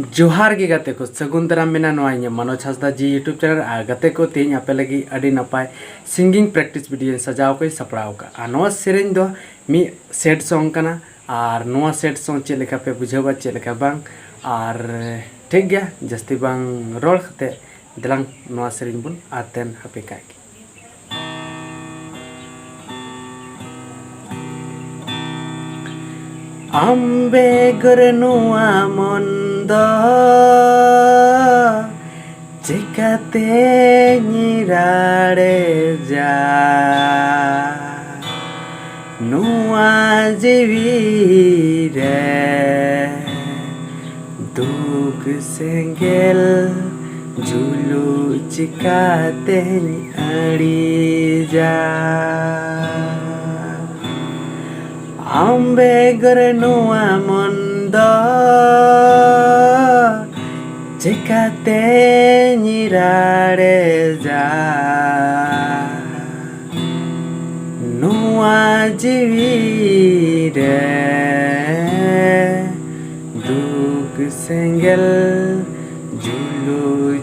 जोहार गे गाते को सगुन दाराम मेना मनोज हांसदा जी यूट्यूब चैनल आ गाते को तेज आपे लगी अड़ी नपाय सिंगिंग प्रैक्टिस वीडियो सजाव को सपड़ाव का आ नवा सेरेन दो मी सेट सॉन्ग कना और नवा सेट सॉन्ग चेक लेका पे बुझावा चेक लेका बांग और ठीक गया जस्ती बांग रोल खते दलांग नवा सेरेन बुन आतेन हपे काय आम्बे गरनुआ मंद चिकाते निराड़े जा नुआ जीवी रे दुख सेंगेल जुलू चिकाते अड़ी जा आम्बे गरनुआ मंद चिकाते निराड़े जा नुआ जीवी रे दुख सेंगेल जुलू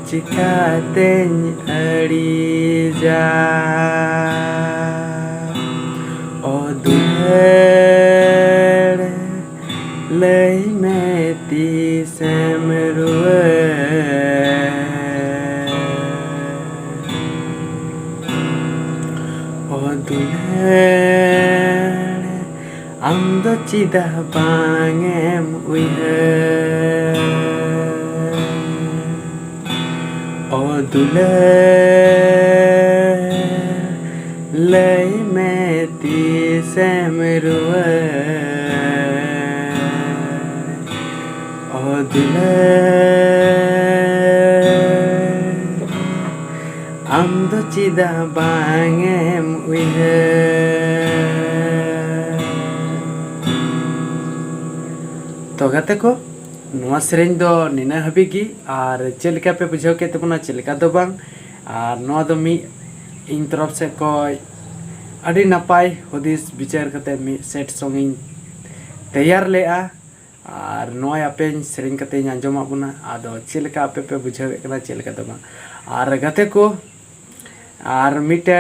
चिकाते अड़ी जा ओ lay me ti semruwe odule ando cida bangem uihe odule lay me ti semruwe am do cida bangem uihe तो गाते को नवा सेरेन दो निना हबीगी और चेलका पे बुझाव के तबना चेलका दो बांग और नवा दो मी इन तरफ से को अड़ी नपाय हुदिस विचार करते मी सेट सॉन्ग तैयार लेआ और नोय आपे सेरेन कते आंजोमा बुना आदो चेलका आपे पे बुझाव कना चेलका दबा और गाते को और मिटे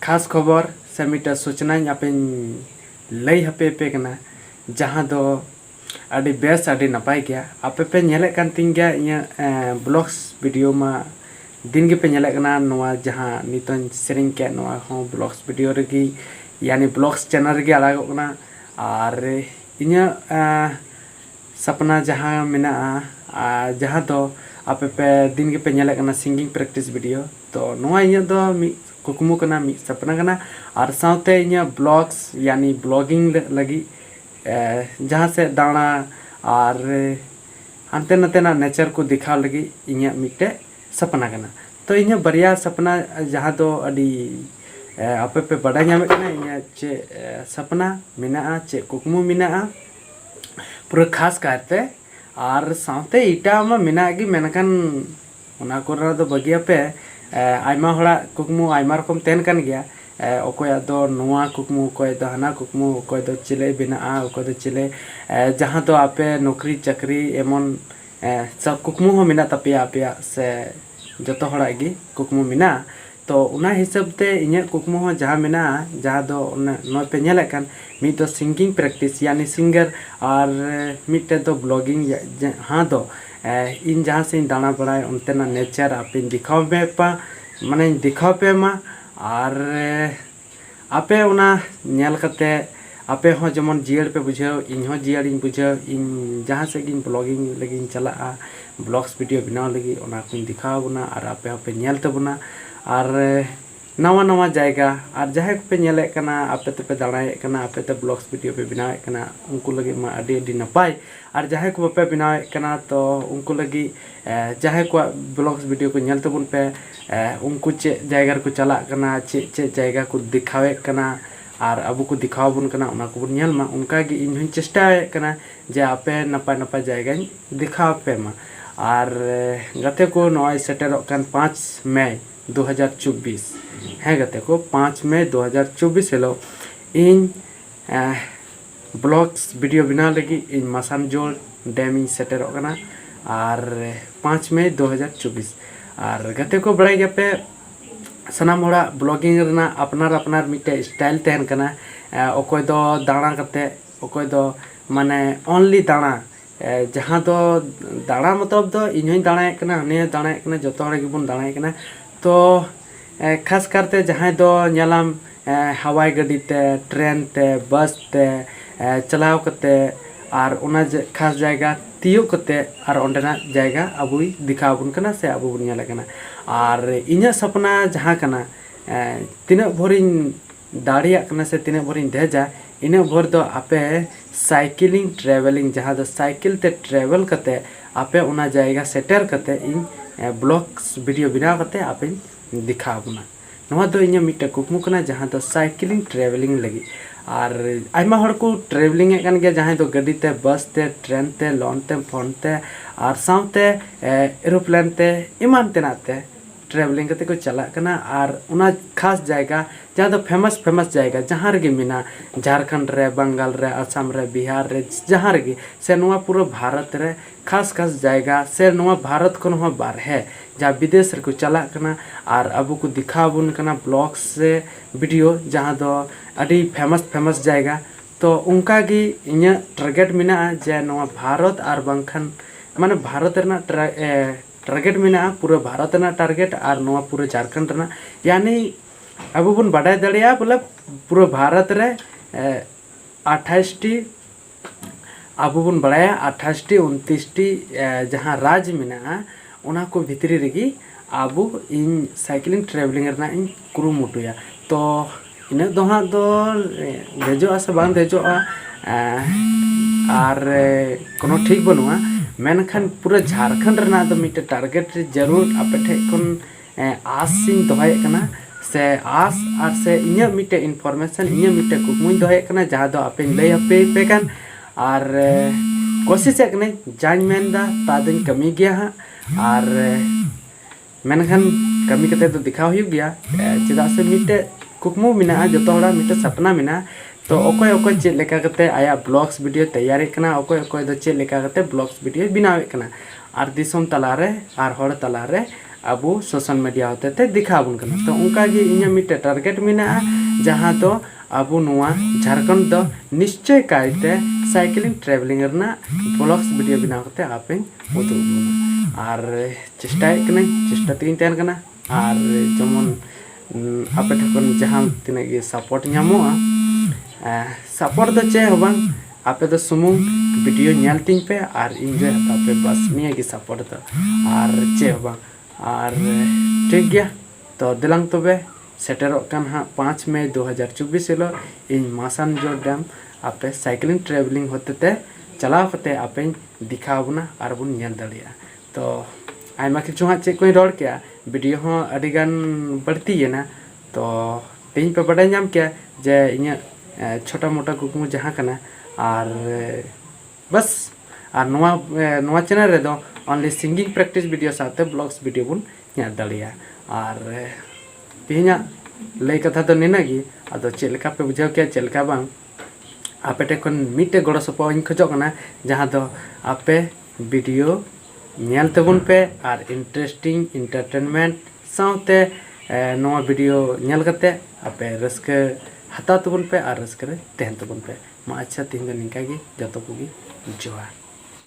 खास खबर से मिटे सूचना आपे लई हपे पे कना जहां दो अड़ी बेस अड़ी नपाय गया आपे पे नेले कान तिन गया इया ब्लॉग्स वीडियो मा दिन के पे नेले कना नोआ जहां नितन सेरेन के नोआ हो ब्लॉग्स वीडियो रेगी यानी ब्लॉग्स चैनल रेगी अलग कना और इन्या सपना जहाँ मेना जहाँ तो आपे पे दिन के पे नेले कना सिंगिंग प्रैक्टिस वीडियो तो नोआ इन्या दो मी कुकमु कना मी सपना कना और साउते इन्या ब्लॉग्स यानी ब्लॉगिंग लगी जहाँ से दाना और हानते नते ना नेचर को दिखा लगी इन्या मिटे सपना कना तो इन्या बरिया सपना जहाँ तो अड़ी आपे पे बड़ा नामे कना इन्या चे सपना मेना चे कुकमु मेना पूरा खास करते और साउते इटा मा मेना गी मेनकन उना कोरा दो बगिया पे आइमा हड़ा कुकमु आइमा रकम तेन कन गया ओकोया दो नोआ कुकमु कोय दो हना कुकमु कोय दो चिले बिना ओकोय दो चिले जहां तो आपे नौकरी चाकरी एमन सब कुकमु हो मिना तपिया आपया से जतो हड़ा गी कुकमु मिना तो उना हिसाब ते इन्या कुकमु हो जहां मिना जहां दो नोय पे नेले कान मी तो सिंगिंग प्रैक्टिस यानी सिंगर और मिटे तो ब्लॉगिंग हाँ दो इन जहाँ से दाना बड़ाए उनते ना नेचर आपे दिखाओ पे पा माने दिखाओ पे मा और आपे उना नेल कते आपे हो जमन जियर पे बुझाओ इन हो जियर इन बुझाओ इन जहाँ से गिन ब्लॉगिंग लगी चला ब्लॉग्स वीडियो बनाव लगी उना को दिखाओ बुना और आपे होपे नेल तबुना और नवा नवा जायगा और जहाँ पे नेले कना आपे ते पे दाड़ाए कना आपे ते ब्लॉग्स वीडियो पे बनाए कना उनको लगी मा अडी अडी नपाय और जहाँ को पे बनाए कना तो उनको लगी जहाँ को ब्लॉग्स वीडियो को नेल तबुन पे उनको चे जायगा को चला कना चे जायगा को दिखावे कना और अब को दिखाओ कना उना को नेल मा उनका गी इन चेष्टाए कना जे आपे नपाय नपाय जायगा दिखाओ पे मा और गते को नॉय सेटर कान 5 मई 2024 है गते को 5 मई 2024 हेलो इन ब्लॉग्स वीडियो बनाव लगी इन मासानजोड़ डैम इन सेटेरोग कना और 5 मई 2024 और गते को बड़ाई गपे सनाम होड़ा ब्लॉगिंग रना अपनार अपनार मिटे स्टाइल तहन कना ओकोय दो दाणा कते ओकोय दो माने ओनली दाणा जहाँ दो दाणा मतलब दो इन दाणाए कना हने दाणाए कना जतो हड़ गेबोन दाणाए कना तो खास करते जहाँ दो नेलाम हवाई गाड़ी ते ट्रेन ते बस ते चलाव कते और उना खास जायगा तियो कते और ओंडेना जायगा अबुई दिखाबुन कना से अबु बुन नेला कना और इन्या सपना जहाँ कना तिना भोरिन दाड़िया कना से तिना भोरिन देजा इना भोर दो आपे साइकिलिंग ट्रेवलिंग जहाँ दो साइकिल ते ट्रेवल कते आपे उना जायगा सेटर कते इन ब्लॉग्स वीडियो बना कते आपे दिखाबुना नवा दो इन्या मिटा कुकमु कना जहाँ दो साइकिलिंग ट्रेवलिंग लगी और आयमा हड़ को ट्रेवलिंग एकान गया जहाँ दो गाड़ी ते बस ते ट्रेन ते लॉन ते फोन ते और साउते एरोप्लेन ते इमान तेना ते ट्रेवलिंग करते को चला कना और उना खास जायगा जहाँ दो फेमस जायगा जहाँ रगे मिना झारखंड रे बंगाल रे असम रे बिहार रे जहाँ रगे से नुआ पूरा भारत रे खास जायगा से नुआ भारत को नुआ बारहे जहाँ विदेश रे को चला कना और अबू को दिखाबुन कना ब्लॉग से वीडियो जहाँ दो अभी फेमस जायगा तो उनका गी इन्या टारगेट मिना जे नुआ भारत और बंखन माने भारत रना टारगेट मिना पूरा भारत रना टारगेट और नुआ पूरा झारखंड रना यानी अबू बुन बाडाय दड़िया बोले पूरा भारत रे 28 टी अबू बुन बाडाया 28 टी 29 टी जहाँ राज्य मिना उना को भितरी रगी अबू इन साइकिलिंग ट्रेवलिंग रना इन कुरुमुटुया तो इन दो हाँ दो देजो से बांग देजो और कोनो ठीक बनुआ मेनखान पूरा झारखंड रना दो मिटे टारगेट जरूर आपे ठे कोन आस सिंह दोहाय कना से आस और से इन्या मिटे इन्फॉर्मेशन इन्या मिटे कुकमुई दोहाय कना जहाँ दो आपे लय आपे पेकन और कोशिश कने जान मेनदा तादिन कमी गया हाँ और मेनखान कमी कते तो दिखाव हुई गया चेदा से मिटे कुकमु मिना जतो हड़ा मिटे सपना मिना तो ओकोय चेक लेका कते आया ब्लॉग्स वीडियो तैयारी कना ओकोय दो चेक लेका कते ब्लॉग्स वीडियो बनावे कना और दिसम तलारे और हड़ तलारे अबू सोशल मीडिया होते ते दिखाबुन कना तो उनका गी इन्या मिटे टारगेट मिना जहाँ तो अबू नुआ झारखंड दो निश्चय कायते साइकिलिंग ट्रेवलिंग रना ब्लॉग्स वीडियो बनाव कते आपे उदुग और चेष्टा कने चेष्टा तीन तहन कना और जमन आपे ठकन जहाँ तिना गे सपोर्ट ᱧᱟᱢᱚᱜᱼᱟ सपोर्ट दो चे होबां आपे दो सुमुंग वीडियो नेल तिन पे और एंजॉय हता पे बस निया गे सपोर्ट दो और चे होबां और ठीक गया तो दिलांग तबे सेटेरोग कान हाँ 5 मई 2024 हिलो इन मासानजोड़ डैम आपे साइकिलिंग ट्रेवलिंग होते ते चलाव कते आपे दिखाबुना और बुन नेल दड़िया तो आयमा किछु हाँ चे कोई रोड क्या वीडियो हाँ अडिगान बढ़ती है ना तो तेज पे बड़ा नाम क्या जे इन्या छोटा मोटा कुकमु जहाँ कना और बस और नवा चैनल रे दो ओनली सिंगिंग प्रैक्टिस वीडियो साथे ब्लॉग्स वीडियो बुन नेल दड़िया और तेहना लय कथा तो निनागी अदो चेलका पे बुझाव क्या चेलका बांग आपे टेकन मिटे गड़ो सपोइन खोजो कना जहाँ दो आपे वीडियो नेल तबुन पे और इंटरेस्टिंग इंटरटेनमेंट साउते नवा वीडियो नेल कते आपे रस्के हता तबुन पे और रस्के रे तहन तबुन पे मा अच्छा तीन निका गी जतो को गी जोहार।